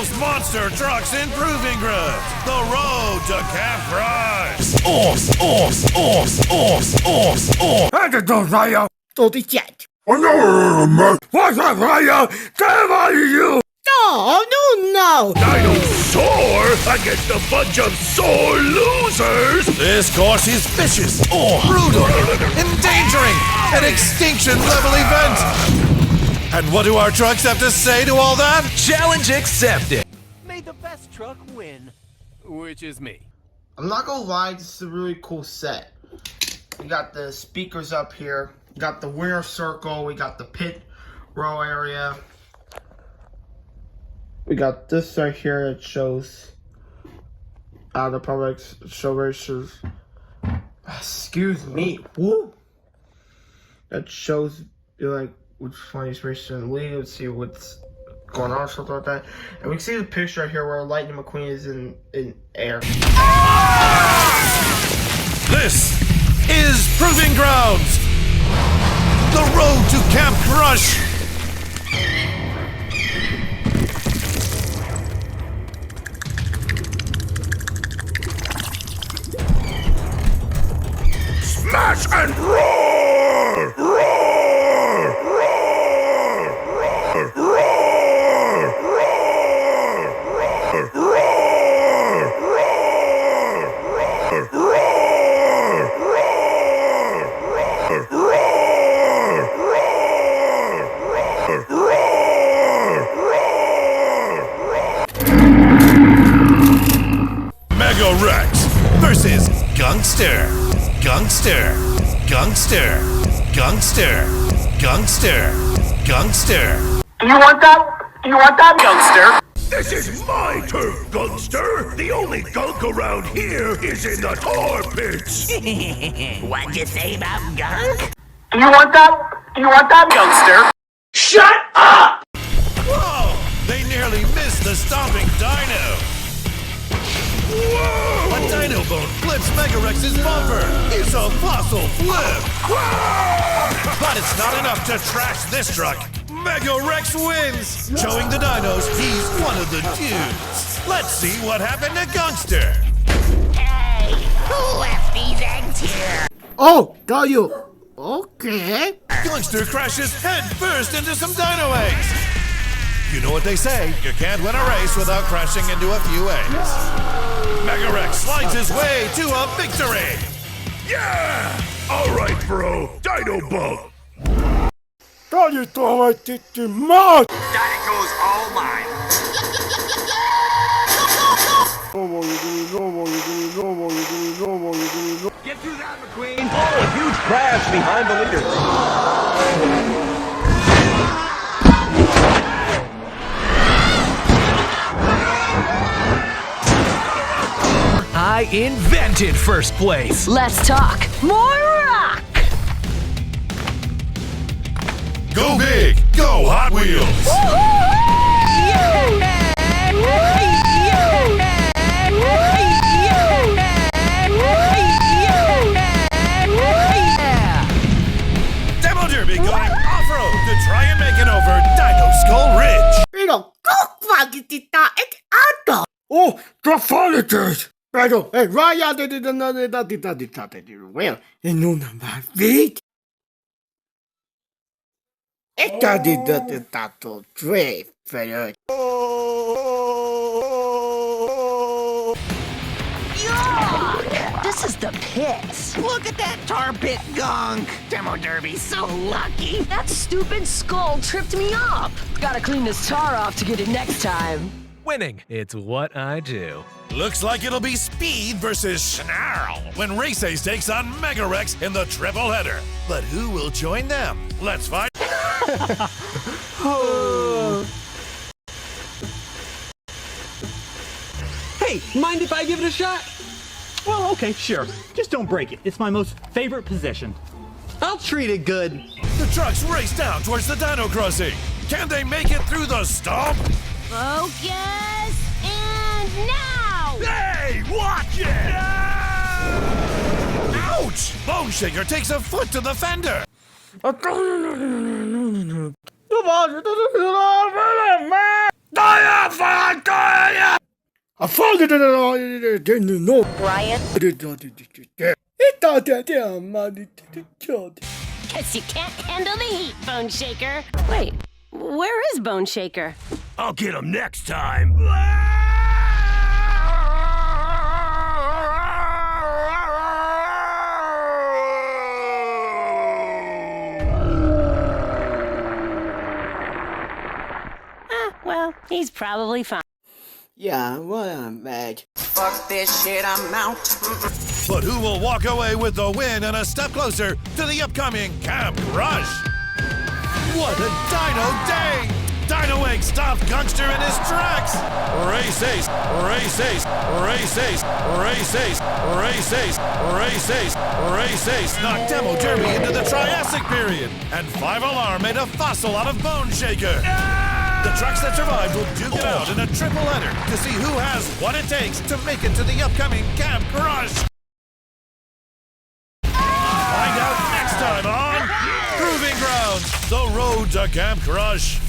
Dino's monster trucks in Proving Grounds. The road to Camp Crush. Tot die chat. What's up, Raya? Come on, you! Oh, no. Dinosaur against a bunch of sore losers! This course is vicious, brutal, endangering, an extinction-level event! And what do our trucks have to say to all that? Challenge accepted. May the best truck win, which is me. I'm not gonna lie, this is a really cool set. We got the speakers up here, we got the winner circle, we got the pit row area. We got this right here that shows the public show racers. Excuse me. Woo! That shows you like which funniest racer in the league. Let's see what's going on or something like that. And we can see the picture right here where Lightning McQueen is in air. This is Proving Grounds! The road to Camp Crush! Smash and roar! Roar! Roar! Roar! Mega Rex versus Gangster. Gangster, Gangster, Gangster, Gangster, Gangster. Do you want that? Youngster. This is my turn, Gangster. The only gunk around here is in the tar pits. What'd you say about gunk? Do you want that? Youngster. Shut up! Whoa! They nearly missed the stomping dino. Whoa! A dino bone flips Megarex's bumper. It's a fossil flip. Whoa! But it's not enough to trash this truck. Megarex wins, showing the dinos he's one of the dudes. Let's see what happened to Gangster. Hey, who left these eggs here? Oh, got you. Okay. Gangster crashes head first into some dino eggs. You know what they say, you can't win a race without crashing into a few eggs. Megarex slides his way to a victory! Yeah! Alright, bro, Dino Bump! Dino's all mine. Get through that, McQueen. Oh, a huge crash behind the leaders. I invented first place. Let's talk more rock. Go big! Go Hot Wheels! Demo Derby going off-road to try and make it over Dino Skull Ridge! Pero kokvagitita et ato. Oh, the fighters. Pero, hey, Raya did well. And no number feet. Esta did the tato tray, pero. Yuck! This is the pits. Look at that tar pit gunk. Demo Derby's so lucky. That stupid skull tripped me up. Gotta clean this tar off to get it next time. Winning. It's what I do. Looks like it'll be Speed versus Snarl when Race Ace takes on Megarex in the triple header. But who will join them? Let's find. Hey, mind if I give it a shot? Well, okay, sure. Just don't break it. It's my most favorite possession. I'll treat it good. The trucks race down towards the Dino Crossing. Can they make it through the stomp? Focus and now! Hey, watch it! Ouch! Bone Shaker takes a foot to the fender. I found it in no. Ryan? Guess you can't handle the heat, Bone Shaker. Wait, where is Bone Shaker? I'll get him next time. Well, he's probably fine. Yeah, well, I'm mad. Fuck this shit, I'm out. But who will walk away with the win and a step closer to the upcoming Camp Crush? What a Dino day! Dino Egg stopped Gunkster in his tracks! Race ace, race ace, race ace, race ace, race ace, race ace, race ace knocked Demo Derby into the Triassic period, and 5 Alarm made a fossil out of Bone Shaker. The trucks that survived will duke it out in a triple header to see who has what it takes to make it to the upcoming Camp Crush. Find out next time on Proving Grounds, the road to Camp Crush.